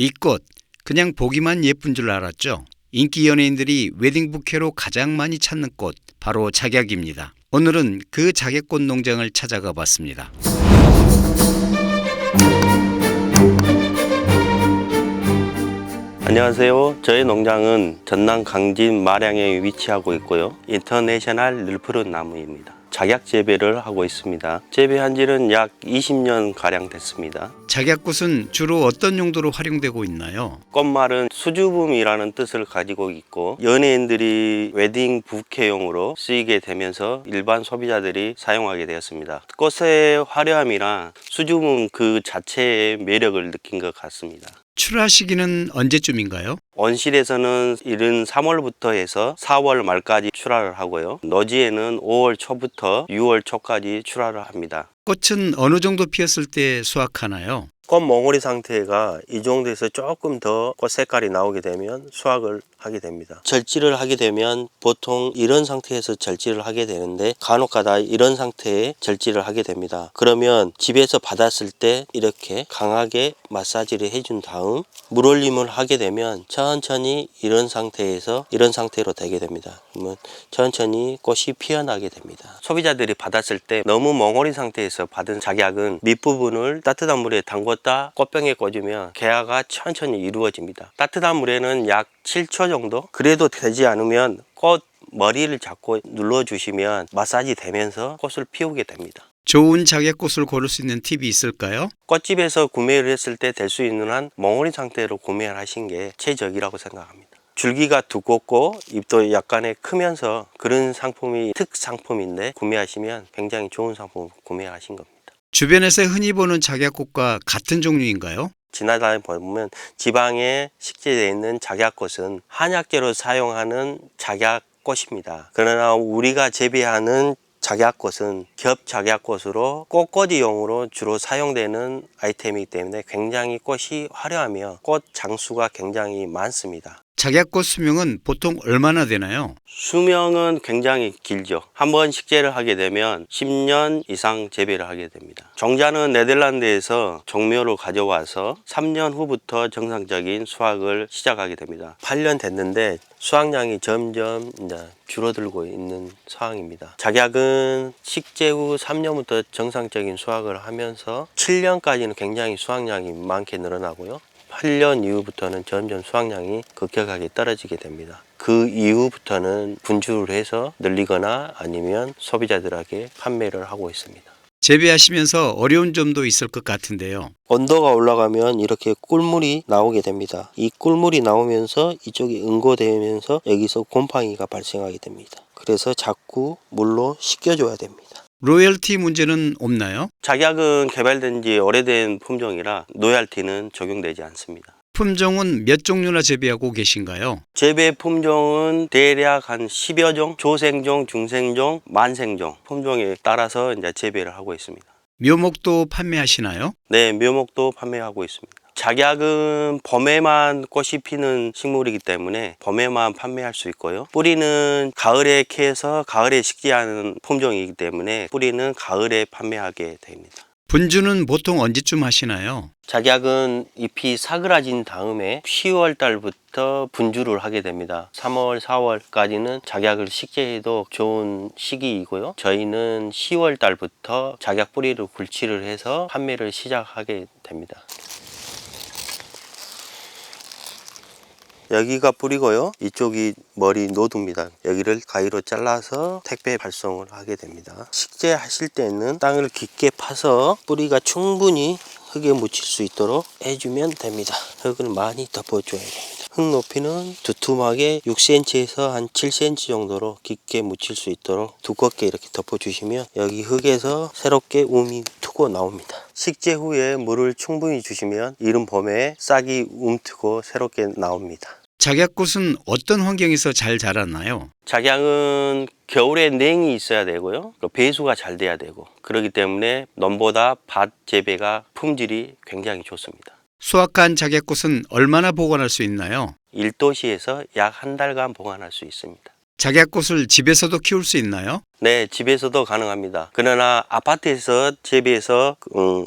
이 꽃, 그냥 보기만 예쁜 줄 알았죠? 인기 연예인들이 웨딩 부케로 가장 많이 찾는 꽃, 바로 작약입니다. 오늘은 그 작약꽃 농장을 찾아가 봤습니다. 안녕하세요. 저희 농장은 전남 강진 마량에 위치하고 있고요. 인터내셔널 늘푸른 나무입니다. 작약 재배를 하고 있습니다. 재배한 지는 약 20년 가량 됐습니다. 작약꽃은 주로 어떤 용도로 활용되고 있나요? 꽃말은 수줍음이라는 뜻을 가지고 있고 연예인들이 웨딩 부케용으로 쓰이게 되면서 일반 소비자들이 사용하게 되었습니다. 꽃의 화려함이나 수줍음 그 자체의 매력을 느낀 것 같습니다. 출하 시기는 언제쯤인가요? 온실에서는 이른 3월부터 해서 4월 말까지 출하를 하고요. 노지에는 5월 초부터 6월 초까지 출하를 합니다. 꽃은 어느 정도 피었을 때 수확하나요? 꽃 몽우리 상태가 이 정도에서 조금 더 꽃 색깔이 나오게 되면 수확을 하게 됩니다. 절지를 하게 되면 보통 이런 상태에서 절지를 하게 되는데 간혹가다 이런 상태에 절지를 하게 됩니다. 그러면 집에서 받았을 때 이렇게 강하게 마사지를 해준 다음 물올림을 하게 되면 천천히 이런 상태에서 이런 상태로 되게 됩니다. 그러면 천천히 꽃이 피어나게 됩니다. 소비자들이 받았을 때 너무 몽우리 상태에서 받은 작약은 밑부분을 따뜻한 물에 담궜다 꽃병에 꽂으면 개화가 천천히 이루어집니다. 따뜻한 물에는 약 7초 정도? 그래도 되지 않으면 꽃 머리를 잡고 눌러주시면 마사지 되면서 꽃을 피우게 됩니다. 좋은 작약꽃을 고를 수 있는 팁이 있을까요? 꽃집에서 구매를 했을 때 될 수 있는 한 몽우리 상태로 구매를 하신 게 최적이라고 생각합니다. 줄기가 두껍고 잎도 약간의 크면서 그런 상품이 특상품인데 구매하시면 굉장히 좋은 상품 구매하신 겁니다. 주변에서 흔히 보는 작약꽃과 같은 종류인가요? 지나다니다 보면 지방에 식재되어 있는 작약꽃은 한약재로 사용하는 작약꽃입니다. 그러나 우리가 재배하는 작약꽃은 겹 작약꽃으로 꽃꽂이용으로 주로 사용되는 아이템이기 때문에 굉장히 꽃이 화려하며 꽃 장수가 굉장히 많습니다. 작약꽃 수명은 보통 얼마나 되나요? 수명은 굉장히 길죠. 한번 식재를 하게 되면 10년 이상 재배를 하게 됩니다. 종자는 네덜란드에서 종묘로 가져와서 3년 후부터 정상적인 수확을 시작하게 됩니다. 8년 됐는데 수확량이 점점 이제 줄어들고 있는 상황입니다. 작약은 식재 후 3년부터 정상적인 수확을 하면서 7년까지는 굉장히 수확량이 많게 늘어나고요. 8년 이후부터는 점점 수확량이 급격하게 떨어지게 됩니다. 그 이후부터는 분주를 해서 늘리거나 아니면 소비자들에게 판매를 하고 있습니다. 재배하시면서 어려운 점도 있을 것 같은데요. 온도가 올라가면 이렇게 꿀물이 나오게 됩니다. 이 꿀물이 나오면서 이쪽이 응고되면서 여기서 곰팡이가 발생하게 됩니다. 그래서 자꾸 물로 식혀줘야 됩니다. 로열티 문제는 없나요? 작약은 개발된 지 오래된 품종이라 로열티는 적용되지 않습니다. 품종은 몇 종류나 재배하고 계신가요? 재배 품종은 대략 한 10여 종, 조생종, 중생종, 만생종 품종에 따라서 이제 재배를 하고 있습니다. 묘목도 판매하시나요? 네, 묘목도 판매하고 있습니다. 작약은 봄에만 꽃이 피는 식물이기 때문에 봄에만 판매할 수 있고요. 뿌리는 가을에 캐서 가을에 식재하는 품종이기 때문에 뿌리는 가을에 판매하게 됩니다. 분주는 보통 언제쯤 하시나요? 작약은 잎이 사그라진 다음에 10월 달부터 분주를 하게 됩니다. 3월, 4월까지는 작약을 식재해도 좋은 시기이고요. 저희는 10월 달부터 작약 뿌리를 굴치를 해서 판매를 시작하게 됩니다. 여기가 뿌리고요. 이쪽이 머리 노두입니다. 여기를 가위로 잘라서 택배 발송을 하게 됩니다. 식재하실 때는 땅을 깊게 파서 뿌리가 충분히 흙에 묻힐 수 있도록 해주면 됩니다. 흙을 많이 덮어줘야 됩니다. 흙 높이는 두툼하게 6cm에서 한 7cm 정도로 깊게 묻힐 수 있도록 두껍게 이렇게 덮어주시면 여기 흙에서 새롭게 움이 트고 나옵니다. 식재 후에 물을 충분히 주시면 이른 봄에 싹이 움트고 새롭게 나옵니다. 작약꽃은 어떤 환경에서 잘 자라나요? 작약은 겨울에 냉이 있어야 되고요. 배수가 잘 돼야 되고 그렇기 때문에 논보다 밭 재배가 품질이 굉장히 좋습니다. 수확한 작약꽃은 얼마나 보관할 수 있나요? 1도시에서 약 한 달간 보관할 수 있습니다. 작약꽃을 집에서도 키울 수 있나요? 네, 집에서도 가능합니다. 그러나 아파트에서 재배해서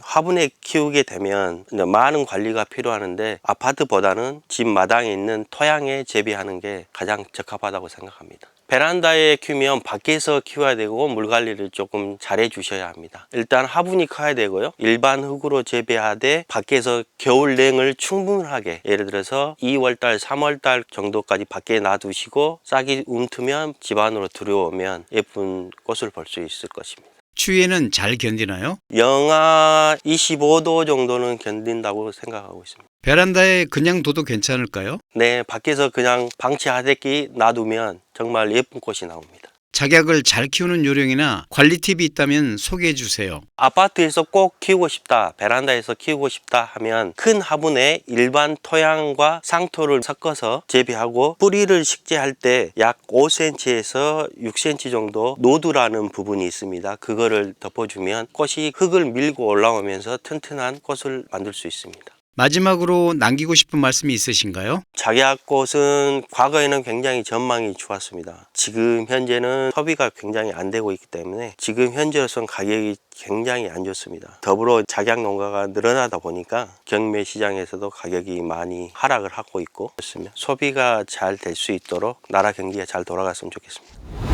화분에 키우게 되면 이제 많은 관리가 필요하는데 아파트보다는 집 마당에 있는 토양에 재배하는 게 가장 적합하다고 생각합니다. 베란다에 키우면 밖에서 키워야 되고 물 관리를 조금 잘해 주셔야 합니다. 일단 화분이 커야 되고요. 일반 흙으로 재배하되 밖에서 겨울 냉을 충분하게, 예를 들어서 2월달, 3월달 정도까지 밖에 놔두시고 싹이 움트면 집 안으로 들어오면 예쁜 꽃을 볼 수 있을 것입니다. 추위에는 잘 견디나요? 영하 25도 정도는 견딘다고 생각하고 있습니다. 베란다에 그냥 둬도 괜찮을까요? 네, 밖에서 그냥 방치하듯이 놔두면 정말 예쁜 꽃이 나옵니다. 작약을 잘 키우는 요령이나 관리 팁이 있다면 소개해 주세요. 아파트에서 꼭 키우고 싶다, 베란다에서 키우고 싶다 하면 큰 화분에 일반 토양과 상토를 섞어서 재배하고 뿌리를 식재할 때 약 5cm에서 6cm 정도 노드라는 부분이 있습니다. 그거를 덮어주면 꽃이 흙을 밀고 올라오면서 튼튼한 꽃을 만들 수 있습니다. 마지막으로 남기고 싶은 말씀이 있으신가요? 작약꽃은 과거에는 굉장히 전망이 좋았습니다. 지금 현재는 소비가 굉장히 안 되고 있기 때문에 지금 현재로서는 가격이 굉장히 안 좋습니다. 더불어 작약 농가가 늘어나다 보니까 경매 시장에서도 가격이 많이 하락을 하고 있고, 그렇습니다. 소비가 잘 될 수 있도록 나라 경기가 잘 돌아갔으면 좋겠습니다.